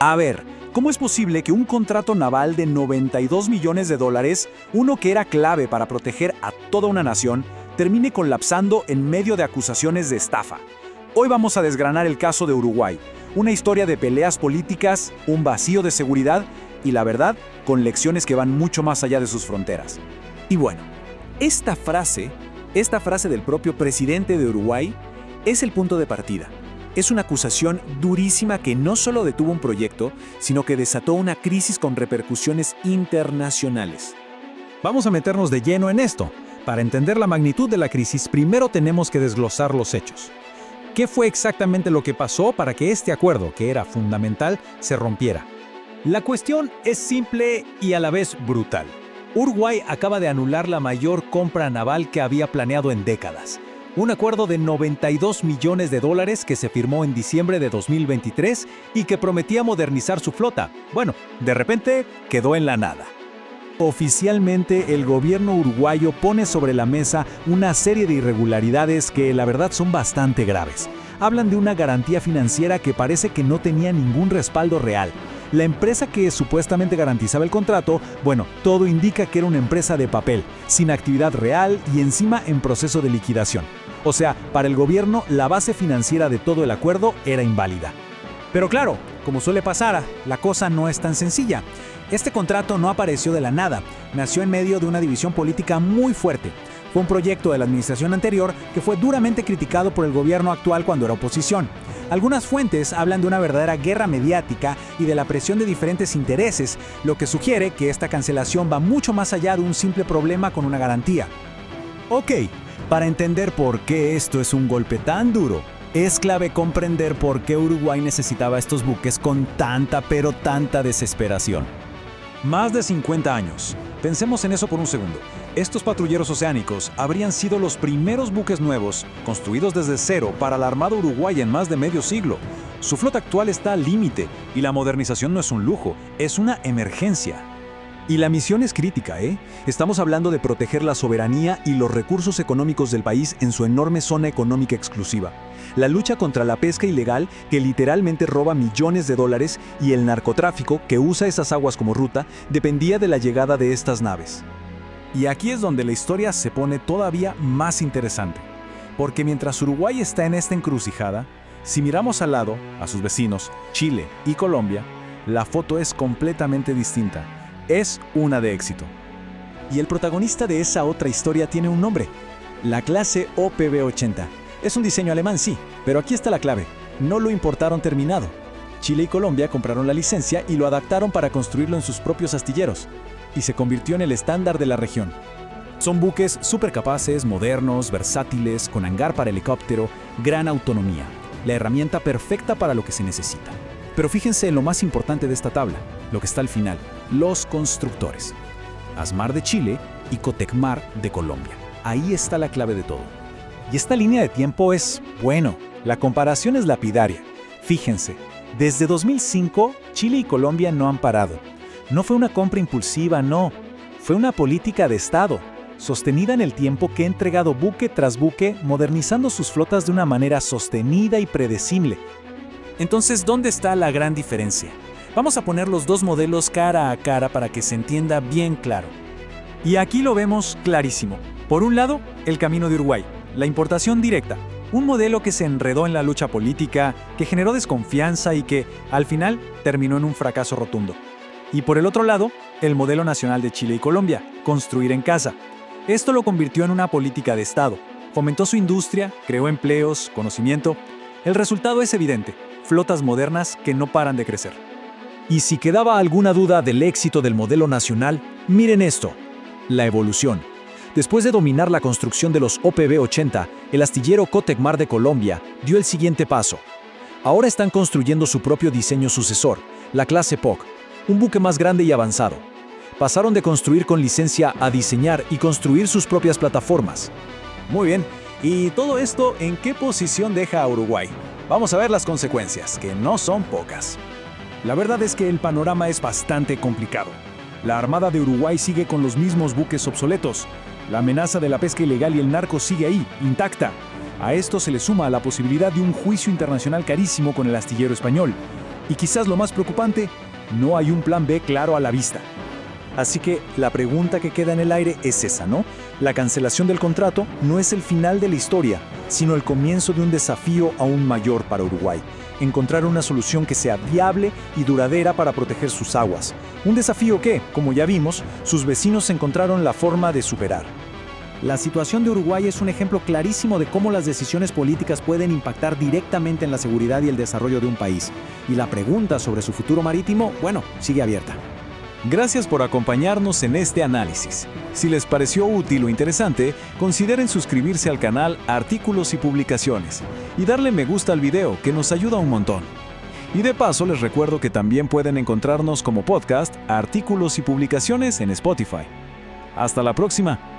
A ver, ¿cómo es posible que un contrato naval de 92 millones de dólares, uno que era clave para proteger a toda una nación, termine colapsando en medio de acusaciones de estafa? Hoy vamos a desgranar el caso de Uruguay, una historia de peleas políticas, un vacío de seguridad y, la verdad, con lecciones que van mucho más allá de sus fronteras. Y bueno, esta frase del propio presidente de Uruguay es el punto de partida. Es una acusación durísima que no solo detuvo un proyecto, sino que desató una crisis con repercusiones internacionales. Vamos a meternos de lleno en esto. Para entender la magnitud de la crisis, primero tenemos que desglosar los hechos. ¿Qué fue exactamente lo que pasó para que este acuerdo, que era fundamental, se rompiera? La cuestión es simple y a la vez brutal. Uruguay acaba de anular la mayor compra naval que había planeado en décadas. Un acuerdo de 92 millones de dólares que se firmó en diciembre de 2023 y que prometía modernizar su flota. Bueno, de repente quedó en la nada. Oficialmente, el gobierno uruguayo pone sobre la mesa una serie de irregularidades que la verdad son bastante graves. Hablan de una garantía financiera que parece que no tenía ningún respaldo real. La empresa que supuestamente garantizaba el contrato, bueno, todo indica que era una empresa de papel, sin actividad real y encima en proceso de liquidación. O sea, para el gobierno, la base financiera de todo el acuerdo era inválida. Pero claro, como suele pasar, la cosa no es tan sencilla. Este contrato no apareció de la nada, nació en medio de una división política muy fuerte. Fue un proyecto de la administración anterior que fue duramente criticado por el gobierno actual cuando era oposición. Algunas fuentes hablan de una verdadera guerra mediática y de la presión de diferentes intereses, lo que sugiere que esta cancelación va mucho más allá de un simple problema con una garantía. Ok, para entender por qué esto es un golpe tan duro, es clave comprender por qué Uruguay necesitaba estos buques con tanta desesperación. Más de 50 años. Pensemos en eso por un segundo. Estos patrulleros oceánicos habrían sido los primeros buques nuevos, construidos desde cero para la Armada Uruguaya en más de medio siglo. Su flota actual está al límite, y la modernización no es un lujo, es una emergencia. Y la misión es crítica, ¿eh? Estamos hablando de proteger la soberanía y los recursos económicos del país en su enorme zona económica exclusiva. La lucha contra la pesca ilegal, que literalmente roba millones de dólares, y el narcotráfico, que usa esas aguas como ruta, dependía de la llegada de estas naves. Y aquí es donde la historia se pone todavía más interesante. Porque mientras Uruguay está en esta encrucijada, si miramos al lado, a sus vecinos, Chile y Colombia, la foto es completamente distinta. Es una de éxito. Y el protagonista de esa otra historia tiene un nombre: la clase OPB-80. Es un diseño alemán, sí, pero aquí está la clave. No lo importaron terminado. Chile y Colombia compraron la licencia y lo adaptaron para construirlo en sus propios astilleros. Y se convirtió en el estándar de la región. Son buques súper capaces, modernos, versátiles, con hangar para helicóptero, gran autonomía. La herramienta perfecta para lo que se necesita. Pero fíjense en lo más importante de esta tabla, lo que está al final: los constructores. Asmar de Chile y Cotecmar de Colombia. Ahí está la clave de todo. Y esta línea de tiempo es, bueno, la comparación es lapidaria. Fíjense, desde 2005, Chile y Colombia no han parado. No fue una compra impulsiva, no. Fue una política de Estado, sostenida en el tiempo, que ha entregado buque tras buque, modernizando sus flotas de una manera sostenida y predecible. Entonces, ¿dónde está la gran diferencia? Vamos a poner los dos modelos cara a cara para que se entienda bien claro. Y aquí lo vemos clarísimo. Por un lado, el camino de Uruguay, la importación directa. Un modelo que se enredó en la lucha política, que generó desconfianza y que, al final, terminó en un fracaso rotundo. Y por el otro lado, el modelo nacional de Chile y Colombia, construir en casa. Esto lo convirtió en una política de Estado. Fomentó su industria, creó empleos, conocimiento. El resultado es evidente: flotas modernas que no paran de crecer. Y si quedaba alguna duda del éxito del modelo nacional, miren esto: la evolución. Después de dominar la construcción de los OPB-80, el astillero Cotecmar de Colombia dio el siguiente paso. Ahora están construyendo su propio diseño sucesor, la clase POC, un buque más grande y avanzado. Pasaron de construir con licencia a diseñar y construir sus propias plataformas. Muy bien, ¿y todo esto en qué posición deja a Uruguay? Vamos a ver las consecuencias, que no son pocas. La verdad es que el panorama es bastante complicado. La Armada de Uruguay sigue con los mismos buques obsoletos. La amenaza de la pesca ilegal y el narco sigue ahí, intacta. A esto se le suma la posibilidad de un juicio internacional carísimo con el astillero español. Y quizás lo más preocupante, no hay un plan B claro a la vista. Así que la pregunta que queda en el aire es esa, ¿no? La cancelación del contrato no es el final de la historia, sino el comienzo de un desafío aún mayor para Uruguay. Encontrar una solución que sea viable y duradera para proteger sus aguas. Un desafío que, como ya vimos, sus vecinos encontraron la forma de superar. La situación de Uruguay es un ejemplo clarísimo de cómo las decisiones políticas pueden impactar directamente en la seguridad y el desarrollo de un país. Y la pregunta sobre su futuro marítimo, sigue abierta. Gracias por acompañarnos en este análisis. Si les pareció útil o interesante, consideren suscribirse al canal Artículos y Publicaciones y darle me gusta al video, que nos ayuda un montón. Y de paso les recuerdo que también pueden encontrarnos como podcast Artículos y Publicaciones en Spotify. Hasta la próxima.